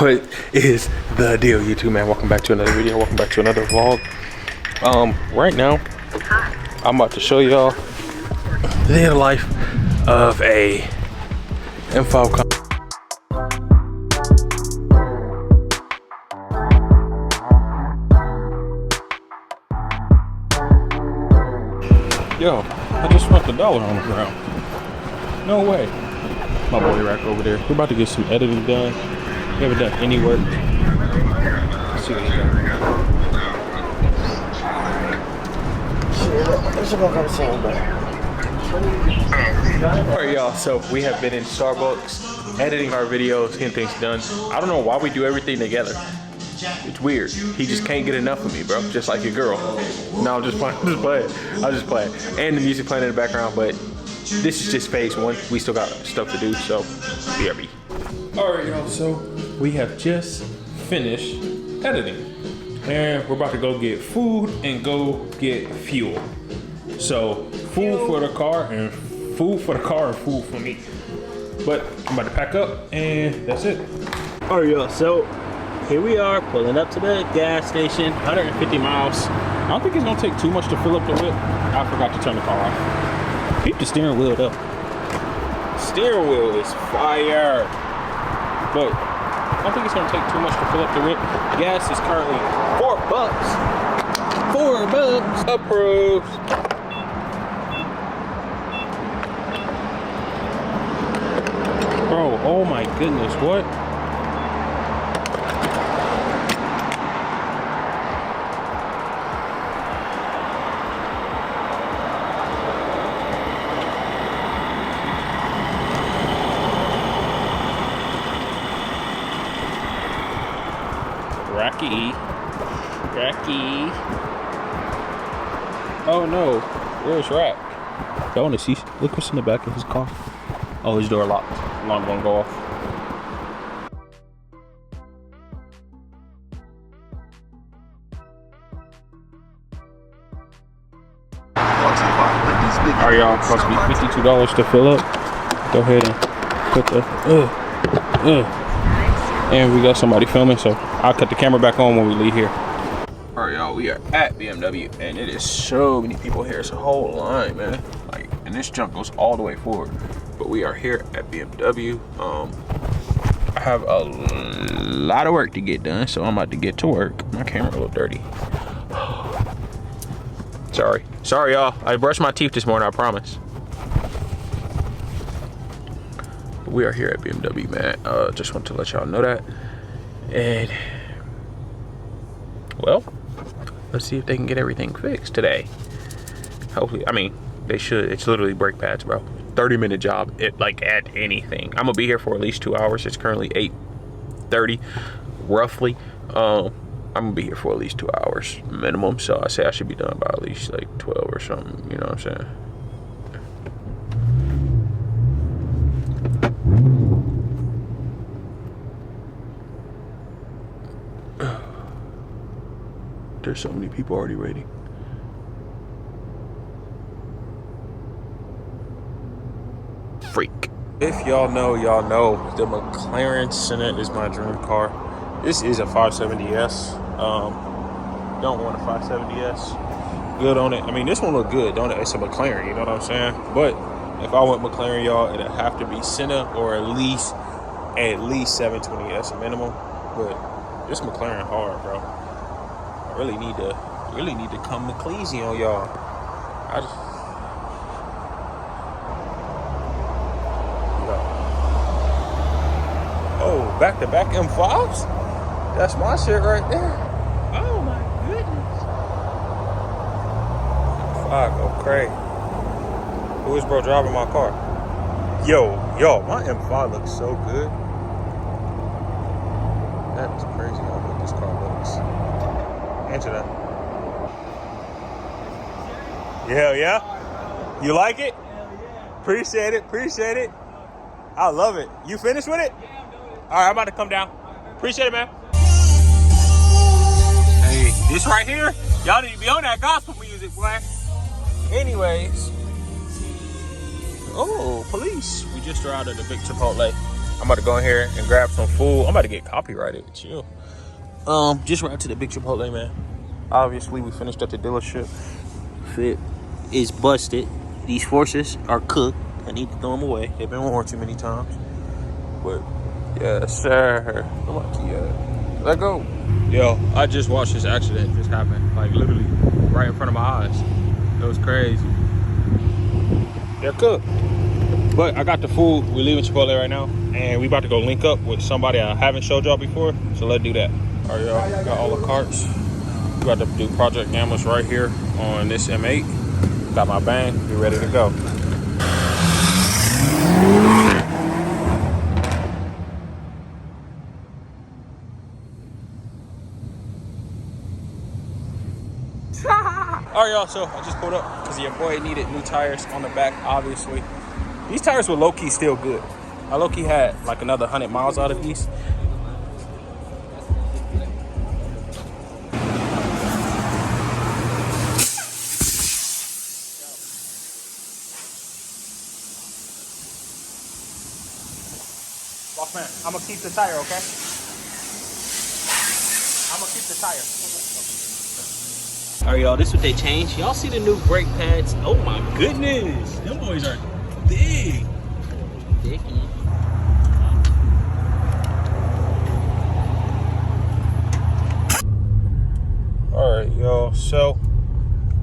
What is the deal, YouTube, man? Welcome back to another video. Welcome back to another vlog. Right now, I'm about to show y'all the day of the life of a M5. Yo, I just spent $1 on the ground. No way. My boy Rack over there. We're about to get some editing done. We haven't done any work. Let's see what he's doing. Alright, y'all, so we have been in Starbucks editing our videos, getting things done. I don't know why we do everything together. It's weird. He just can't get enough of me, bro. Just like your girl. No, I'm just playing. I'm just playing. And the music playing in the background, but this is just phase one. We still got stuff to do, so BRB. Alright, y'all, so we have just finished editing. And we're about to go get food and go get fuel. So, food for the car and food for me. But I'm about to pack up and that's it. Alright, y'all, so here we are pulling up to the gas station, 150 miles. I don't think it's gonna take too much to fill up the whip. I forgot to turn the car off. Keep the steering wheel though. Steering wheel is fire. But I don't think it's gonna take too much to fill up the whip. Gas is currently $4. $4 approved. Bro, oh my goodness, what? Racky. Oh no, where's Rack? Y'all wanna see? Look what's in the back of his car. Oh, his door locked. Alarm won't go off. Alright, y'all, cost me $52 to fill up. Go ahead and put the and we got somebody filming, so I'll cut the camera back on when we leave here. Alright, y'all, we are at BMW and it is so many people here. It's a whole line, man. Like, and this junk goes all the way forward. But we are here at BMW. I have a lot of work to get done, so I'm about to get to work. My camera a little dirty. Sorry, y'all. I brushed my teeth this morning, I promise. But we are here at BMW, man. Just want to let y'all know that. And, well, let's see if they can get everything fixed today. Hopefully, I mean, they should. It's literally brake pads, bro. 30-minute job, like at anything. I'm gonna be here for at least 2 hours. It's currently 8:30, roughly. I'm gonna be here for at least 2 hours minimum. So I say I should be done by at least like 12 or something. You know what I'm saying? There's so many people already waiting. Freak. If y'all know, the McLaren Senate is my dream car. This is a 570S. Don't want a 570S. Good on it. I mean, this one look good, don't it? It's a McLaren, you know what I'm saying? But if I want McLaren, y'all, it'd have to be Senna or at least 720S minimum. But this McLaren hard, bro. I really need to come McCleasy on y'all. Oh, back-to-back M5s? That's my shit right there. Oh my goodness. M5 go crazy. Who is bro driving my car? Yo, my M5 looks so good. That is crazy how good this car looks. Answer that. Hell yeah? You like it? Appreciate it. I love it. You finished with it? All right, I'm about to come down. Appreciate it, man. Hey, this right here, y'all need to be on that gospel music, boy. Anyways. Oh, police. We just arrived at the big Chipotle. I'm about to go in here and grab some food. I'm about to get copyrighted. Chill. Just right to the big Chipotle, man. Obviously, we finished at the dealership. Fit is busted. These forces are cooked. I need to throw them away. They've been worn too many times. But, yes, sir. Come on, Kia. Let go. Yo, I just watched this accident just happen. Like, literally, right in front of my eyes. It was crazy. They're cooked. But I got the food. We're leaving Chipotle right now. And we about to go link up with somebody I haven't showed y'all before. So let's do that. All right, y'all. Got all the carts. We about to do Project Gammas right here on this M8. Got my bang. Be ready to go. All right, y'all, so I just pulled up because your boy needed new tires on the back, obviously. These tires were low-key still good. I low-key had like another 100 miles out of these. Boss man, I'm gonna keep the tire, okay? I'm gonna keep the tire. All right, y'all, this is what they changed. Y'all see the new brake pads? Oh my goodness, them boys are big. Dicky. All right, y'all, so,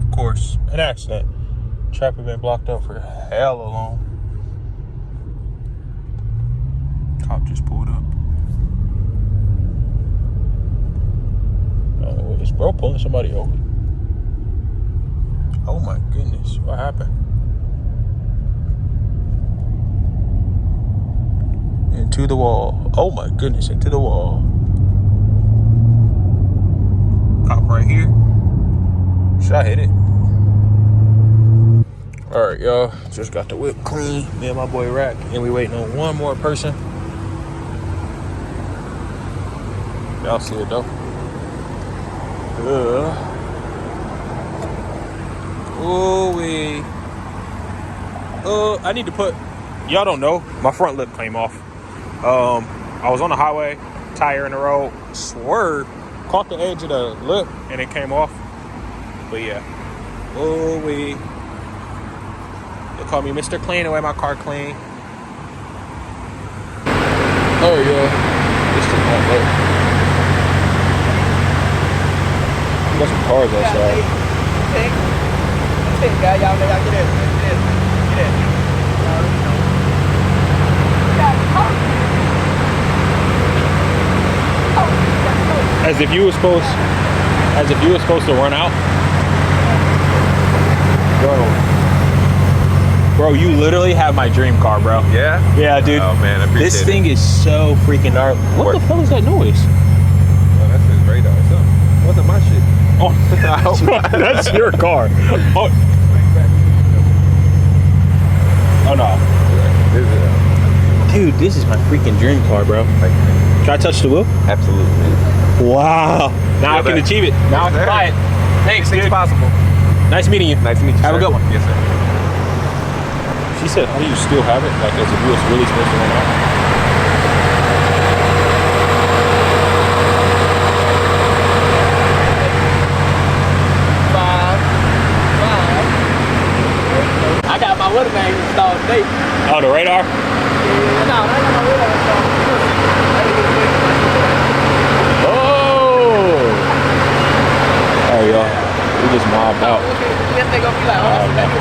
of course, an accident. Traffic been blocked up for hella long. Cop just pulled up. Oh, is bro pulling somebody over? Oh my goodness, what happened? Into the wall. Oh my goodness, into the wall. Cop right here. Should I hit it? All right, y'all, just got the whip clean. Me and my boy Rack, and we waiting on one more person. Y'all see it though. I need to put, y'all don't know, my front lip came off. I was on the highway, tire in the road, swerved, caught the edge of the lip, and it came off. But yeah, they call me Mr. Clean, away my car clean. Oh yeah, this is not low. Got some cars outside. Y'all get in. As if you were supposed to run out. Bro, you literally have my dream car, bro. Yeah? Yeah, dude. Oh man, I appreciate this it. thing is so freaking dark. What the hell is that noise? Oh, that's his radar. So, wasn't my shit. Oh, that's your car. Oh, oh no. Dude, this is my freaking dream car, bro. Can I touch the wheel? Absolutely, man. Wow. Now I can achieve it. Now I can buy it. Thanks, dude. It's possible. Nice meeting you. Nice to meet you. Have a good one. Yes, sir. She said, how do you still have it? Like, as if you was really supposed to run out? I got my water bag installed today. Oh, the radar? No, I got my water bag installed. Oh! All right, y'all. We just mobbed out. This thing gonna be like, oh, that's